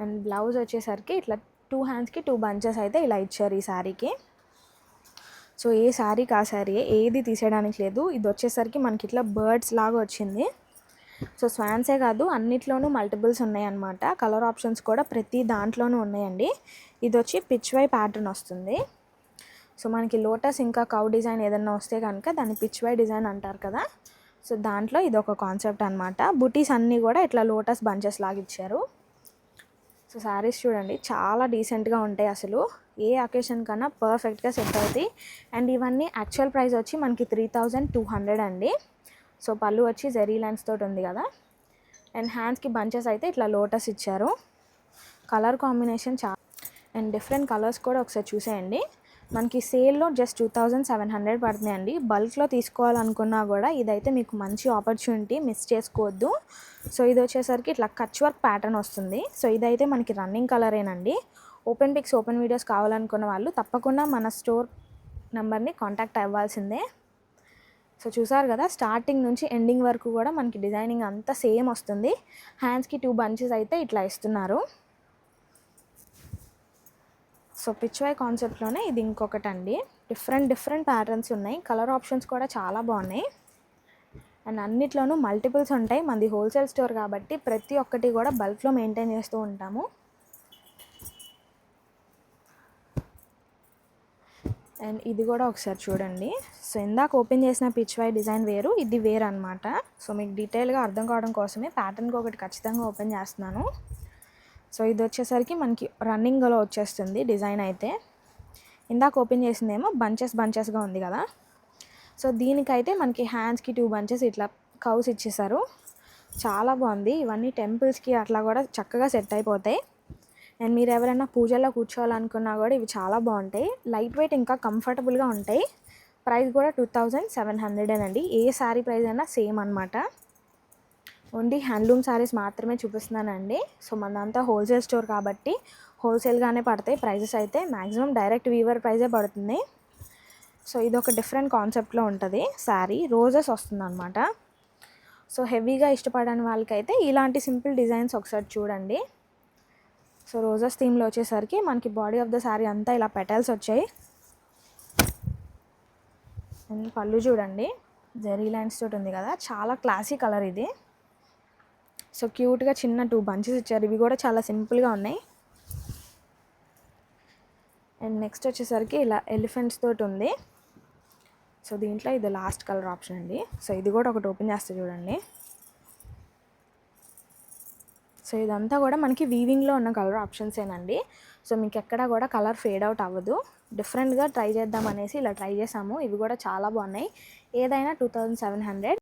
అండ్ బ్లౌజ్ వచ్చేసరికి ఇట్లా 2 హ్యాండ్స్కి 2 బంచెస్ అయితే ఇలా ఇచ్చారు ఈ శారీకి. సో ఏ శారీకి ఆ శారీ, ఏది తీసేయడానికి లేదు. ఇది వచ్చేసరికి మనకి ఇట్లా బర్డ్స్ లాగా వచ్చింది. సో స్వాన్సే కాదు, అన్నిట్లోనూ మల్టిపుల్స్ ఉన్నాయన్నమాట. కలర్ ఆప్షన్స్ కూడా ప్రతి దాంట్లోనూ ఉన్నాయండి. ఇది వచ్చి పిచ్వై ప్యాటర్న్ వస్తుంది. సో మనకి లోటస్ ఇంకా కౌ డిజైన్ ఏదన్నా వస్తే కనుక దాన్ని పిచ్వై డిజైన్ అంటారు కదా. సో దాంట్లో ఇది ఒక కాన్సెప్ట్ అనమాట. బుటీస్ అన్నీ కూడా ఇట్లా లోటస్ బంచెస్ లాగా ఇచ్చారు. సో శారీస్ చూడండి చాలా డీసెంట్గా ఉంటాయి. అసలు ఏ అకేషన్ కన్నా పర్ఫెక్ట్గా సెట్ అవుతాయి. అండ్ ఇవన్నీ యాక్చువల్ ప్రైస్ వచ్చి మనకి 3200 అండి. సో పళ్ళు వచ్చి జెరీ లైన్స్ తోటి ఉంది కదా. అండ్ హ్యాండ్స్కి బంచెస్ అయితే ఇట్లా లోటస్ ఇచ్చారు. Colour combination and different colours కూడా ఒకసారి చూసేయండి. మనకి సేల్లో జస్ట్ 2700 పడుతున్నాయండి. బల్క్లో తీసుకోవాలనుకున్నా కూడా ఇదైతే మీకు మంచి ఆపర్చునిటీ, మిస్ చేసుకోవద్దు. సో ఇది వచ్చేసరికి ఇట్లా కచ్ వర్క్ ప్యాటర్న్ వస్తుంది. సో ఇదైతే మనకి రన్నింగ్ కలరేనండి. ఓపెన్ పిక్స్, ఓపెన్ వీడియోస్ కావాలనుకున్న వాళ్ళు తప్పకుండా మన స్టోర్ నెంబర్ని కాంటాక్ట్ అవ్వాల్సిందే. సో చూసారు కదా, స్టార్టింగ్ నుంచి ఎండింగ్ వరకు కూడా మనకి డిజైనింగ్ అంతా సేమ్ వస్తుంది. హ్యాండ్స్కి 2 బంచెస్ అయితే ఇట్లా ఇస్తున్నారు. సో పిచ్వై కాన్సెప్ట్లోనే ఇది ఇంకొకటి అండి. డిఫరెంట్ ప్యాటర్న్స్ ఉన్నాయి. కలర్ ఆప్షన్స్ కూడా చాలా బాగున్నాయి. అండ్ అన్నిట్లోనూ మల్టిపుల్స్ ఉంటాయి. మనది హోల్సేల్ స్టోర్ కాబట్టి ప్రతి ఒక్కటి కూడా బల్క్లో మెయింటైన్ చేస్తూ ఉంటాము. అండ్ ఇది కూడా ఒకసారి చూడండి. సో ఇందాక ఓపెన్ చేసిన పిచ్వై డిజైన్ వేరు, ఇది వేరు అనమాట. సో మీకు డీటెయిల్గా అర్థం కావడం కోసమే ప్యాటర్న్కి ఒకటి ఖచ్చితంగా ఓపెన్ చేస్తున్నాను. సో ఇది వచ్చేసరికి మనకి రన్నింగ్లో వచ్చేస్తుంది డిజైన్ అయితే. ఇందాక ఓపెన్ చేసిందేమో బంచెస్గా ఉంది కదా. సో దీనికైతే మనకి హ్యాండ్స్కి 2 బంచెస్ ఇట్లా కౌస్ ఇచ్చేసారు. చాలా బాగుంది. ఇవన్నీ టెంపుల్స్కి అట్లా కూడా చక్కగా సెట్ అయిపోతాయి. అండ్ మీరు ఎవరైనా పూజల్లో కూర్చోవాలనుకున్నా కూడా ఇవి చాలా బాగుంటాయి. లైట్ వెయిట్ ఇంకా కంఫర్టబుల్గా ఉంటాయి. ప్రైస్ కూడా 2700 అండి. ఏ శారీ ప్రైస్ అయినా సేమ్ అనమాట. ఓన్లీ హ్యాండ్లూమ్ శారీస్ మాత్రమే చూపిస్తున్నానండి. సో మనదంతా హోల్సేల్ స్టోర్ కాబట్టి హోల్సేల్గానే పడతాయి ప్రైజెస్ అయితే. మ్యాక్సిమం డైరెక్ట్ వీవర్ ప్రైజే పడుతుంది. సో ఇది ఒక డిఫరెంట్ కాన్సెప్ట్లో ఉంటుంది శారీ. రోజెస్ వస్తుంది అనమాట. సో హెవీగా ఇష్టపడని వాళ్ళకైతే ఇలాంటి సింపుల్ డిజైన్స్ ఒకసారి చూడండి. సో రోజెస్ థీమ్లో వచ్చేసరికి మనకి బాడీ ఆఫ్ ద శారీ అంతా ఇలా పెటల్స్ వచ్చాయి. అండ్ పళ్ళు చూడండి, జెరీ లైన్స్ తోటి ఉంది కదా. చాలా క్లాసీ కలర్ ఇది. సో క్యూట్గా చిన్న 2 బంచెస్ ఇచ్చారు. ఇవి కూడా చాలా సింపుల్గా ఉన్నాయి. అండ్ నెక్స్ట్ వచ్చేసరికి ఇలా ఎలిఫెంట్స్ తోటి ఉంది. సో దీంట్లో ఇది లాస్ట్ కలర్ ఆప్షన్ అండి. సో ఇది కూడా ఒకటి ఓపెన్ చేస్తే చూడండి. సో ఇదంతా కూడా మనకి వీవింగ్లో ఉన్న కలర్ ఆప్షన్సేనండి. సో మీకు ఎక్కడా కూడా కలర్ ఫేడ్ అవుట్ అవ్వదు. డిఫరెంట్గా ట్రై చేద్దాం అనేసి ఇలా ట్రై చేసాము. ఇవి కూడా చాలా బాగున్నాయి. ఏదైనా 2700.